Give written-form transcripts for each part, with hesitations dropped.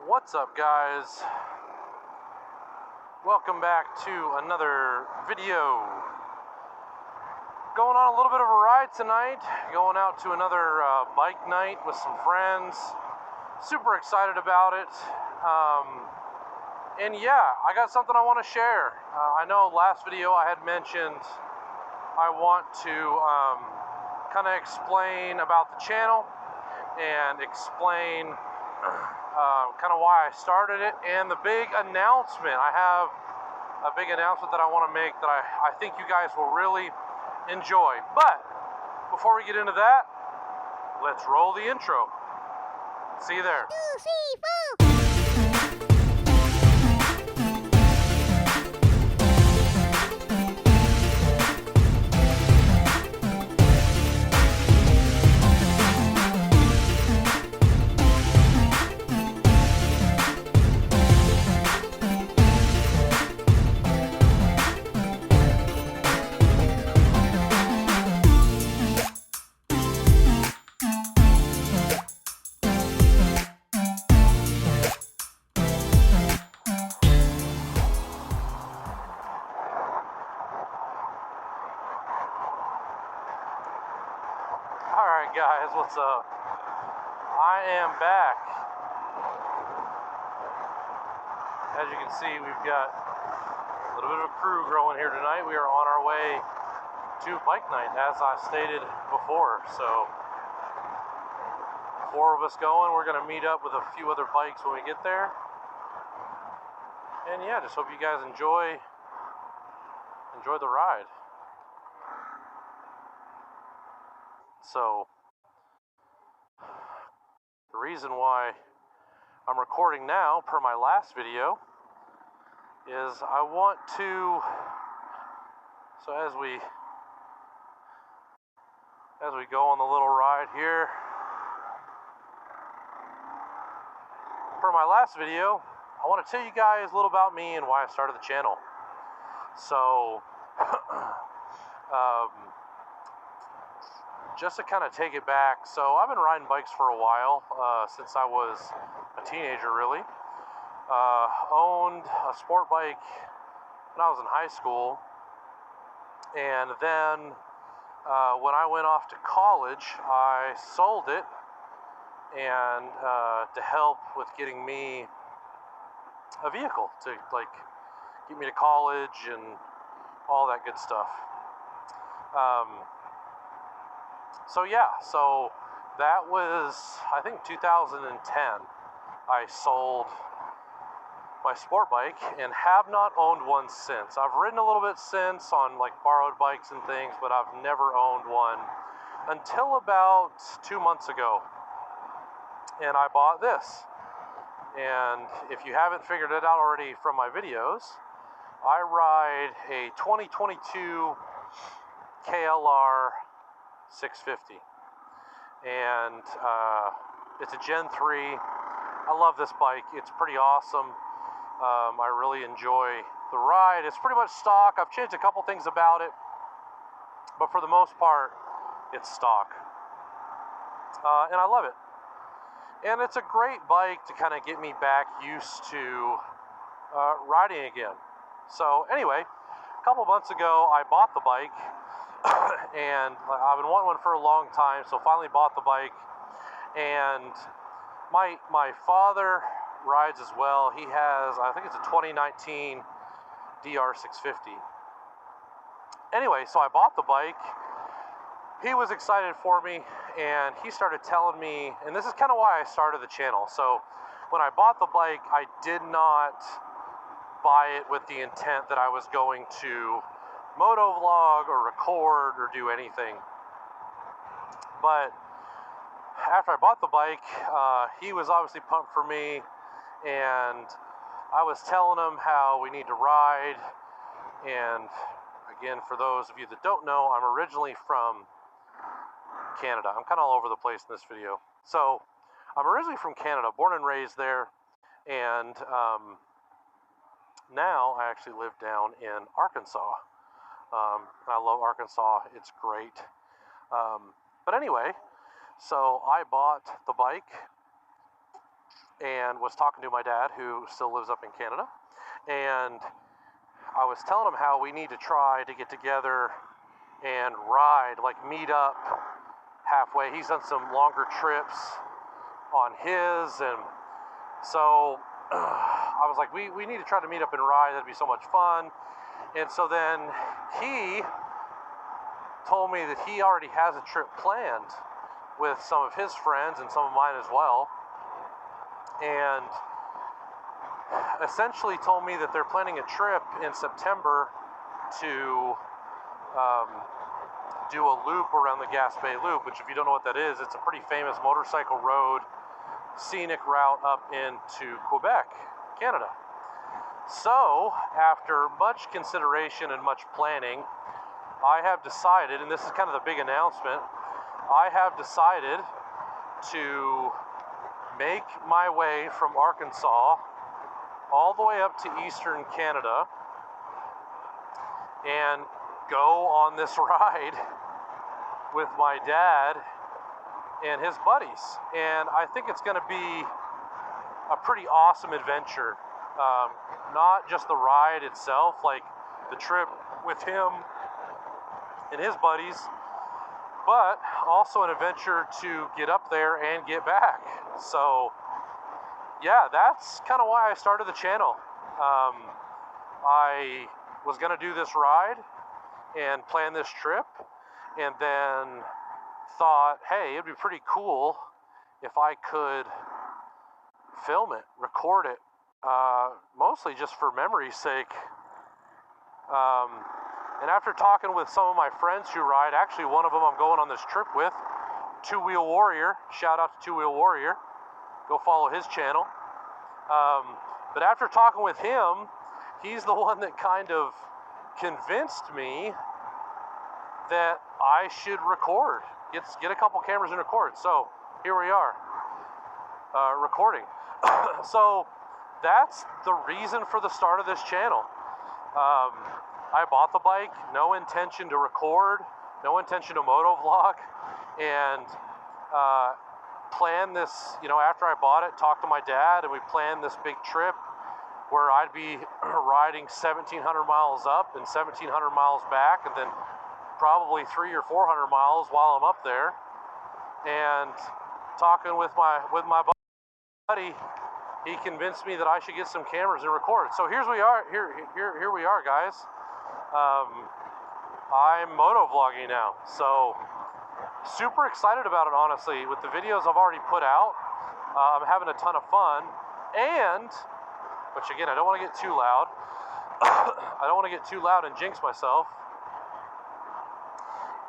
What's up, guys? Welcome back to another video. Going on a little bit of a ride tonight. Going out to another bike night with some friends. Super excited about it. And yeah, I got something I want to share. I know last video I had mentioned I want to kind of explain about the channel and explain kind of why I started it, and the big announcement. I have a big announcement that I want to make that I think you guys will really enjoy. But before we get into that, let's roll the intro. See you there. 2, 3, 4. Alright guys, what's up? I am back. As you can see, we've got a little bit of a crew growing here tonight. We are on our way to bike night, as I stated before. So, 4 of us going. We're going to meet up with a few other bikes when we get there. And yeah, just hope you guys enjoy the ride. So, the reason why I'm recording now, per my last video, is I want to, so as we go on the little ride here, per my last video, I want to tell you guys a little about me and why I started the channel. So, just to kind of take it back, so I've been riding bikes for a while, since I was a teenager, really. Owned a sport bike when I was in high school, and then when I went off to college, I sold it, and to help with getting me a vehicle to get me to college and all that good stuff. So yeah, so that was, I think, 2010. I sold my sport bike and have not owned one since. I've ridden a little bit since on like borrowed bikes and things, but I've never owned one until about 2 months ago. And I bought this. And if you haven't figured it out already from my videos, I ride a 2022 KLR 650, and it's a Gen 3. I love this bike. It's pretty awesome. I really enjoy the ride. It's pretty much stock. I've changed a couple things about it, but for the most part, it's stock. And I love it. And it's a great bike to kind of get me back used to riding again. So anyway, a couple months ago, I bought the bike. And I've been wanting one for a long time, so finally bought the bike. And my father rides as well. He has, I think it's a 2019 DR650. Anyway, so I bought the bike. He was excited for me, and he started telling me, and this is kind of why I started the channel. So when I bought the bike, I did not buy it with the intent that I was going to MotoVlog or record or do anything. But after I bought the bike, he was obviously pumped for me, and I was telling him how we need to ride. And again, for those of you that don't know, I'm originally from Canada. I'm kind of all over the place in this video. So I'm originally from Canada, born and raised there, and now I actually live down in Arkansas. I love Arkansas. It's great. But anyway, so I bought the bike, and was talking to my dad, who still lives up in Canada, and I was telling him how we need to try to get together and ride, like meet up halfway. He's done some longer trips on his, and so I was like, we need to try to meet up and ride. That'd be so much fun. And so then he told me that he already has a trip planned with some of his friends and some of mine as well, and essentially told me that they're planning a trip in September to do a loop around the Gaspé Loop, which, if you don't know what that is, it's a pretty famous motorcycle road, scenic route up into Quebec, Canada. So, after much consideration and much planning, I have decided, and this is kind of the big announcement, I have decided to make my way from Arkansas all the way up to eastern Canada and go on this ride with my dad and his buddies. And I think it's going to be a pretty awesome adventure. Not just the ride itself, like the trip with him and his buddies, but also an adventure to get up there and get back. So yeah, that's kind of why I started the channel. I was going to do this ride and plan this trip, and then thought, hey, it'd be pretty cool if I could film it, record it, mostly just for memory's sake. And after talking with some of my friends who ride, actually one of them I'm going on this trip with, Two Wheel Warrior, shout out to Two Wheel Warrior, go follow his channel. But after talking with him, he's the one that kind of convinced me that I should record, get a couple cameras and record. So here we are, recording. So that's the reason for the start of this channel. I bought the bike, no intention to record, no intention to motovlog, and planned this, after I bought it, talked to my dad, and we planned this big trip where I'd be riding 1,700 miles up and 1,700 miles back, and then probably 300 or 400 miles while I'm up there. And talking with my buddy, he convinced me that I should get some cameras and record. So here we are, guys. I'm motovlogging now, so super excited about it, honestly. With the videos I've already put out, I'm having a ton of fun, and, which again, I don't want to get too loud. I don't want to get too loud and jinx myself,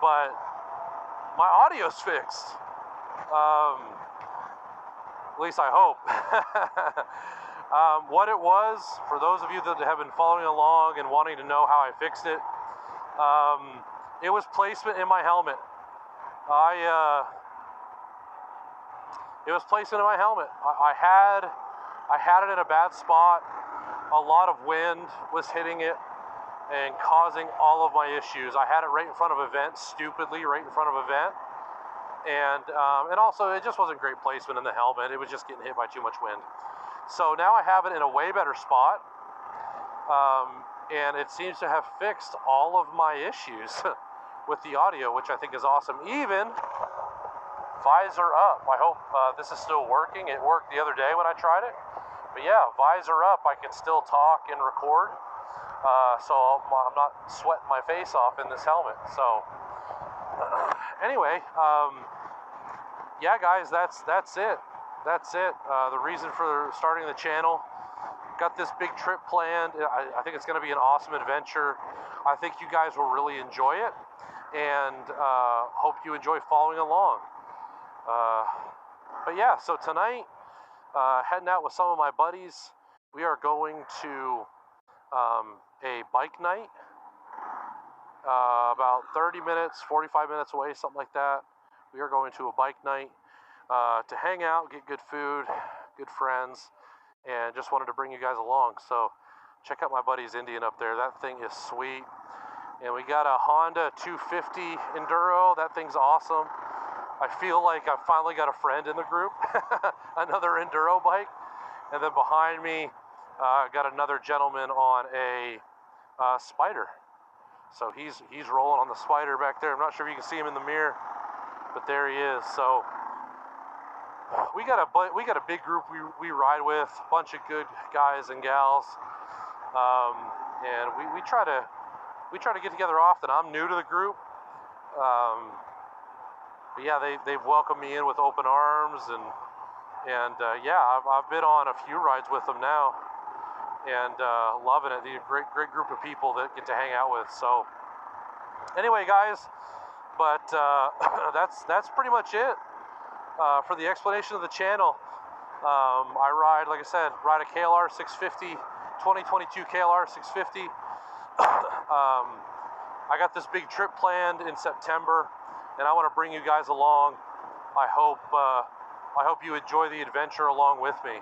but my audio's fixed. At least I hope. What it was, for those of you that have been following along and wanting to know how I fixed it, it was placement in my helmet. It was placement in my helmet. I had it in a bad spot. A lot of wind was hitting it and causing all of my issues. I had it right in front of a vent, stupidly right in front of a vent. And also, it just wasn't great placement in the helmet. It was just getting hit by too much wind. So now I have it in a way better spot, and it seems to have fixed all of my issues with the audio, which I think is awesome. Even visor up. I hope this is still working. It worked the other day when I tried it. But yeah, visor up, I can still talk and record. So I'm not sweating my face off in this helmet. So anyway, yeah, guys, that's it. That's it. The reason for starting the channel. Got this big trip planned. I think it's going to be an awesome adventure. I think you guys will really enjoy it, and hope you enjoy following along. But yeah, so tonight, heading out with some of my buddies. We are going to a bike night, about 30 minutes, 45 minutes away, something like that. We are going to a bike night to hang out, get good food, good friends, and just wanted to bring you guys along. So check out my buddy's Indian up there. That thing is sweet. And we got a Honda 250 Enduro. That thing's awesome. I feel like I've finally got a friend in the group, another enduro bike. And then behind me, got another gentleman on a Spider. So he's rolling on the Spider back there. I'm not sure if you can see him in the mirror, but there he is. So we got a big group we ride with, a bunch of good guys and gals, and we try to get together often. I'm new to the group. But yeah, they've welcomed me in with open arms, and yeah, I've been on a few rides with them now, and loving it. They're a great group of people that get to hang out with. So anyway, guys, but that's pretty much it for the explanation of the channel. I ride, like I said, a KLR 650, 2022 KLR 650. I got this big trip planned in September, and I want to bring you guys along. I hope you enjoy the adventure along with me.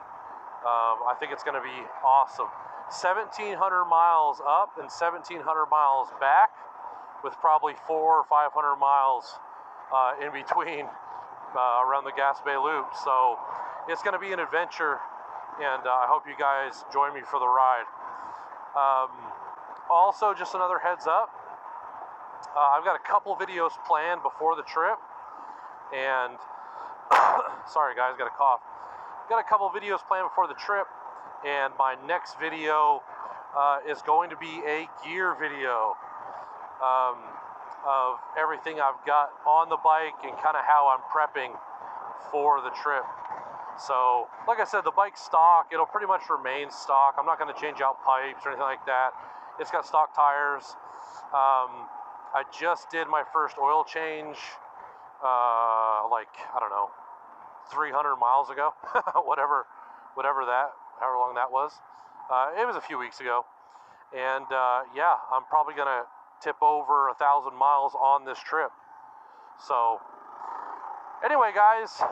I think it's going to be awesome. 1,700 miles up and 1,700 miles back, with probably 400 or 500 miles in between around the Gas Bay Loop. So it's going to be an adventure, and I hope you guys join me for the ride. Also, just another heads up, I've got a couple videos planned before the trip, and sorry guys, got a cough. Got a couple videos planned before the trip, and my next video is going to be a gear video of everything I've got on the bike and kind of how I'm prepping for the trip. So, like I said, the bike's stock. It'll pretty much remain stock. I'm not going to change out pipes or anything like that. It's got stock tires. I just did my first oil change, like, I don't know, 300 miles ago, however long that was. It was a few weeks ago. And yeah, I'm probably going to tip over 1,000 miles on this trip. So anyway, guys,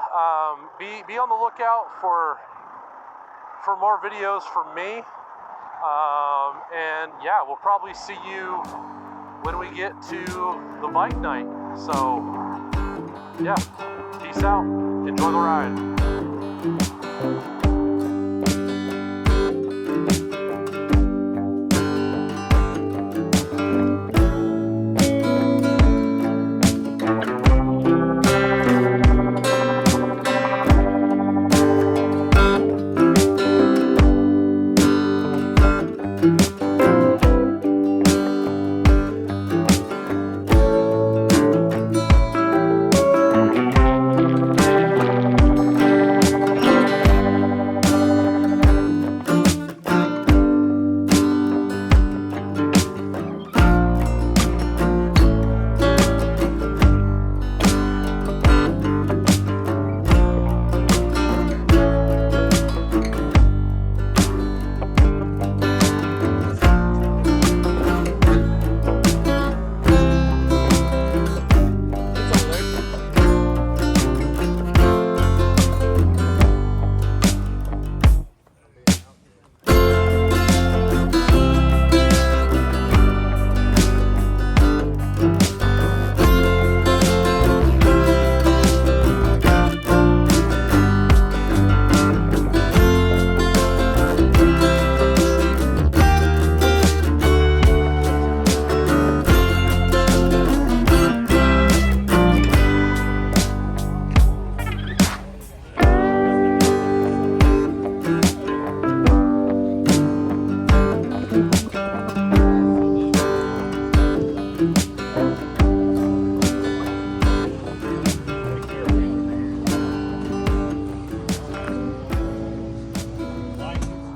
be on the lookout for more videos from me. And yeah, we'll probably see you when we get to the bike night. So yeah, peace out. Enjoy the ride.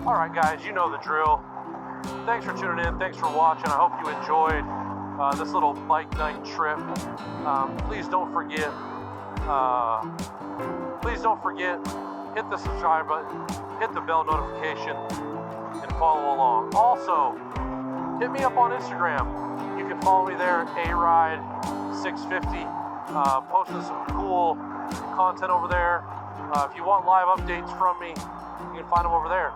Alright guys, you know the drill. Thanks for tuning in, thanks for watching. I hope you enjoyed this little bike night trip. Please don't forget, hit the subscribe button, hit the bell notification, and follow along. Also, hit me up on Instagram. You can follow me there at aride650. Posting some cool content over there. If you want live updates from me, you can find them over there.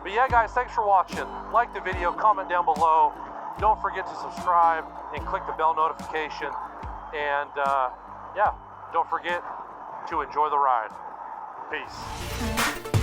But yeah, guys, thanks for watching. Like the video, comment down below. Don't forget to subscribe and click the bell notification. And yeah, don't forget to enjoy the ride. Peace.